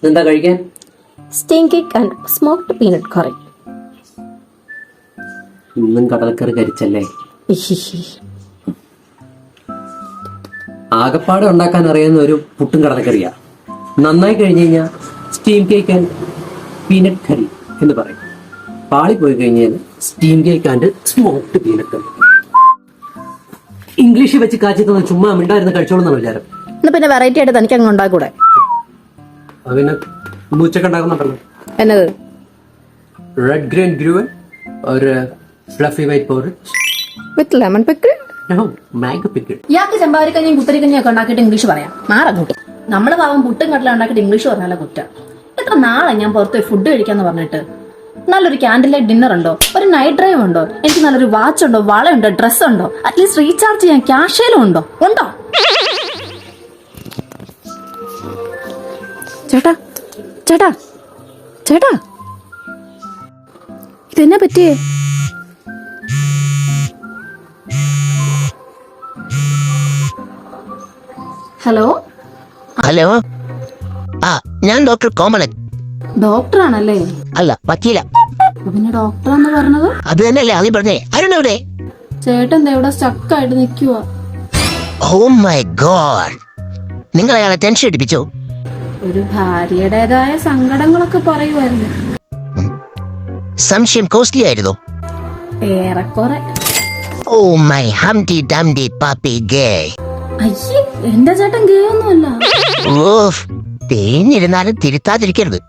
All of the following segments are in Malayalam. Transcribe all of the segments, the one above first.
എന്താ കഴിക്കാൻ? Steam cake and smoked peanut curry. ഇന്നും കടലക്കറി കരിച്ചല്ലേ? ആകപ്പാടെ ഉണ്ടാക്കാൻ അറിയുന്ന ഒരു പുട്ടും കടലക്കറിയാ. നന്നായി കഴിഞ്ഞു കഴിഞ്ഞാൽ സ്റ്റീം കേക്ക് ആൻഡ് പീനട്ട് കറി എന്ന് പറയും. പാളി പോയി കഴിഞ്ഞാൽ steam cake and smoked peanut curry. English വെച്ച് കാച്ചി തന്നെ ചുമ്മാ മിണ്ടായിരുന്നു കഴിച്ചോളൂന്നാണ് വിചാരം. പിന്നെ വെറൈറ്റി ആയിട്ട് തനിക്ക് അങ്ങ് ഉണ്ടാക്കൂടെ? പിന്നെ ഉച്ചക്ക് ഉണ്ടാക്കുന്നുണ്ടല്ലോ. എന്നത്? റെഡ് ഗ്രെയിൻ ഗ്രൂവൻ ഒരു ഫ്ലഫി വൈറ്റ് പൗഡർ വിത്ത് ലെമൺ പിക്കിൾ. Mango pickle. ഇയാൾക്ക് ചെമ്പാവരിക്കഞ്ഞിയും കുത്തരിക്കഞ്ഞിയും ഒക്കെ ഉണ്ടാക്കിയിട്ട് ഇംഗ്ലീഷ് പറയാം. മാറങ്ങോട്ട്. നമ്മള് പാവം പുട്ടും കടല ഉണ്ടാക്കിയിട്ട് ഇംഗ്ലീഷ് പറഞ്ഞാലോ കുറ്റ. എത്ര നാളെ ഞാൻ പുറത്ത് പോയി ഫുഡ് കഴിക്കാന്ന് പറഞ്ഞിട്ട്. നല്ലൊരു ക്യാൻഡിൽ ലൈറ്റ് ഡിന്നർ ഉണ്ടോ, ഒരു നൈറ്റ് ഡ്രൈവ് ഉണ്ടോ, എനിക്ക് നല്ലൊരു വാച്ച് ഉണ്ടോ, വളയുണ്ടോ, ഡ്രസ് ഉണ്ടോ, അറ്റ്ലീസ്റ്റ് റീചാർജ് ചെയ്യാൻ ക്യാഷേലും ഉണ്ടോ? ചേട്ടാ ചേട്ടാ ചേട്ടാ, ഇതെന്നാ പറ്റിയേ? ഹലോ ഹലോ, ഞാൻ ഡോക്ടർ കോമളൻ. ഡോക്ടറാണല്ലേ? അല്ല, വക്കീല. പിന്നെ ഡോക്ടറാന്ന് പറഞ്ഞത്? അത് തന്നെയല്ലേ ആദ്യം പറഞ്ഞേ. അരുണെവിടെ? ചേട്ടൻ എവിടെ സ്റ്റക്കായിട്ട് നിൽക്കുവാ. ഓ മൈ ഗോഡ്, നിങ്ങൾ അയാളെ ടെൻഷൻ അടിപ്പിച്ചോ? ഒരു ഭാര്യയുടേതായ സങ്കടങ്ങളൊക്കെ പറയുമായിരുന്നു. സംശയം കോസ്റ്റ്ലി ആയിരുന്നു? ഏറെക്കുറെ. ഓ മൈ ഹംടി ഡംടി പാപ്പി ഗേ. അയ്യേ, എന്റെ ചേട്ടൻ ഗേ ഒന്നുമല്ല. ഓഫ്, തേഞ്ഞിരുന്നാലും തിരുത്താതിരിക്കരുത്.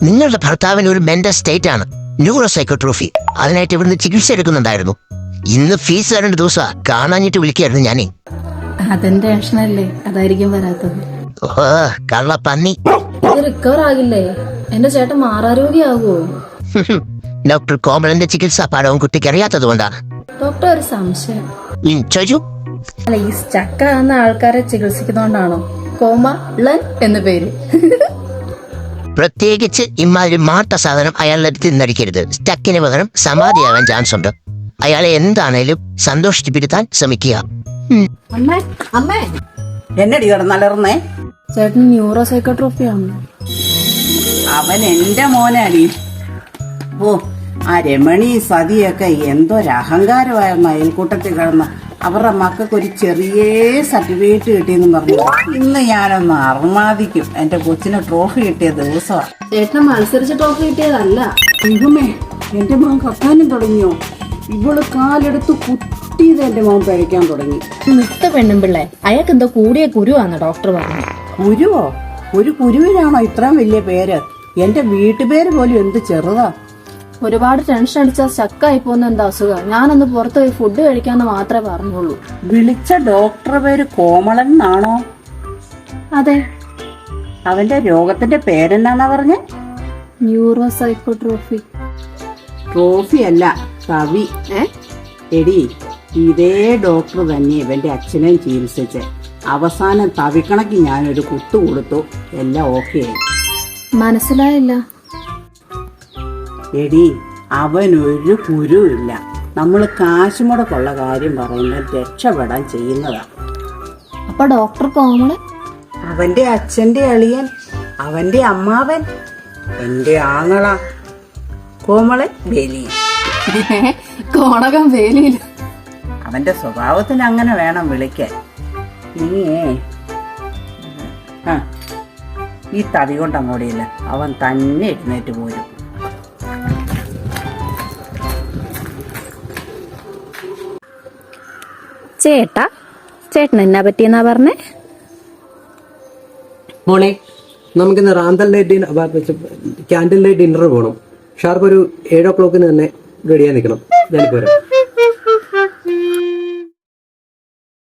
നിങ്ങളുടെ ഭർത്താവിന് ഒരു മെന്റൽ സ്റ്റേറ്റ് ആണ്, ന്യൂറോ സൈക്കോട്രോഫി. അതിനായിട്ട് ഇവിടുന്ന് ചികിത്സ എടുക്കുന്നുണ്ടായിരുന്നു. ഇന്ന് ഫീസ് തരേണ്ട ദിവസം കാണാഞ്ഞിട്ട് വിളിക്കായിരുന്നു ഞാനേ. അതിന്റെ ടെൻഷനല്ലേ, അതായിരിക്കും വരാത്തത്. ഓ കള്ളപ്പന്നി. ഇത് റിക്കവർ ആകില്ലേ? എന്റെ ചേട്ടൻ മാറാരോഗ്യാകുമോ? ഡോക്ടർ കോമളന്റെ ചികിത്സാ പാഠവും കുട്ടിക്ക് അറിയാത്തത് കൊണ്ടാണ്. ഡോക്ടർ, ഒരു സംശയം. ചോദിച്ചു. അല്ല, ഈ സ്റ്റക്ക് ആകുന്ന ആൾക്കാരെ ചികിത്സിക്കുന്നോണ്ടാണോ കോമളൻ എന്ന് പേര്? പ്രത്യേകിച്ച് ഇമാതിരി മാട്ട സാധനം അയാളുടെ അടുത്ത് തിന്നടിക്കരുത്. സ്റ്റക്കിന് പകരം സമാധിയാകാൻ ചാൻസ് ഉണ്ട്. അയാളെ എന്താണേലും സന്തോഷിപ്പിക്കാൻ ശ്രമിക്കുക. അമ്മേ അമ്മേ, എന്നടി കിടന്നലർന്നേ? ചേട്ടൻ ന്യൂറോ സൈക്കോട്രോഫി ആണ്. അവൻ എന്റെ മോനാടി. ഓ, ആ രമണി സതിയൊക്കെ എന്തൊരഹങ്കാരമായിരുന്നു അയൽക്കൂട്ടത്തിൽ കിടന്ന്. അവരുടെ മക്കൾക്ക് ഒരു ചെറിയ സർട്ടിഫിക്കറ്റ് കിട്ടിയെന്ന് പറഞ്ഞു. ഇന്ന് ഞാനൊന്ന് അർമാദിക്കും. എന്റെ കൊച്ചിന് ട്രോഫി കിട്ടിയ ദിവസമാണ്. ചേട്ടൻ മത്സരിച്ച് ട്രോഫി കിട്ടിയതല്ല. ദൈവമേ, എന്റെ മോൻ കത്താനും തുടങ്ങിയോ? ഇവള് കാലെടുത്ത് കുത്തിയത് എന്റെ മോൻ പരയ്ക്കാൻ തുടങ്ങി. മിത്ത പെണ്ണും പിള്ളേ, അയാൾക്ക് എന്തോ കൂടിയ കുരുവാന്ന് ഡോക്ടർ പറഞ്ഞു. കുരുവോ? ഒരു കുരുവിനാണോ ഇത്രയും വലിയ പേര്? എന്റെ വീട്ടുപേര് പോലും എന്ത് ചെറുതാ. ഒരുപാട് ടെൻഷൻ അടിച്ചാൽ സ്റ്റക്കായി പോകുന്ന എന്താ അസുഖം? ഞാനൊന്ന് പുറത്ത് പോയി ഫുഡ് കഴിക്കാന്ന് മാത്രമേ പറഞ്ഞുള്ളൂ. വിളിച്ച ഡോക്ടറുടെ പേര് കോമളൻ എന്നാണോ? അതെ. അവന്റെ രോഗത്തിന്റെ പേരെന്നാന്നാ പറഞ്ഞേ? ന്യൂറോ സൈക്കോട്രോഫി. ട്രോഫി അല്ല, കവി. എടി, ഇതേ ഡോക്ടർ തന്നെ ഇവന്റെ അച്ഛനെയും ചികിത്സിച്ച് അവസാനം തവിക്കണക്ക് ഞാനൊരു കുത്തു കൊടുത്തു. എല്ലാം ഓക്കെ ആയി. മനസ്സിലായില്ല. എടി, അവനൊരു കുരുവില്ല. നമ്മൾ കാശ് മുടക്കുള്ള കാര്യം പറയുന്നത് രക്ഷപ്പെടാൻ ചെയ്യുന്നതാ. അപ്പൊ ഡോക്ടർ കോമളൻ? അവന്റെ അച്ഛന്റെ അളിയൻ, അവന്റെ അമ്മാവൻ, എന്റെ ആങ്ങള കോമളൻ വേലി. കോണകം വേലിയിൽ. അവന്റെ സ്വഭാവത്തിന് അങ്ങനെ വേണം വിളിക്കാൻ. നീയേ ഈ തവി കൊണ്ട് അങ്ങോട്ടില്ല, അവൻ തന്നെ എഴുന്നേറ്റ് പോരും. ചേട്ടൻ എന്നാ പറ്റിയെന്നാ പറഞ്ഞേ? മോളെ, നമുക്കിന്ന് റാന്തൽ ലൈറ്റ് ക്യാൻഡിൽ ലൈറ്റ് ഡിന്നർ പോകണം. ഷാർപ്പ് ഒരു 7 o'clock തന്നെ റെഡിയായി നിൽക്കണം. ഞാനിപ്പോ വരാം.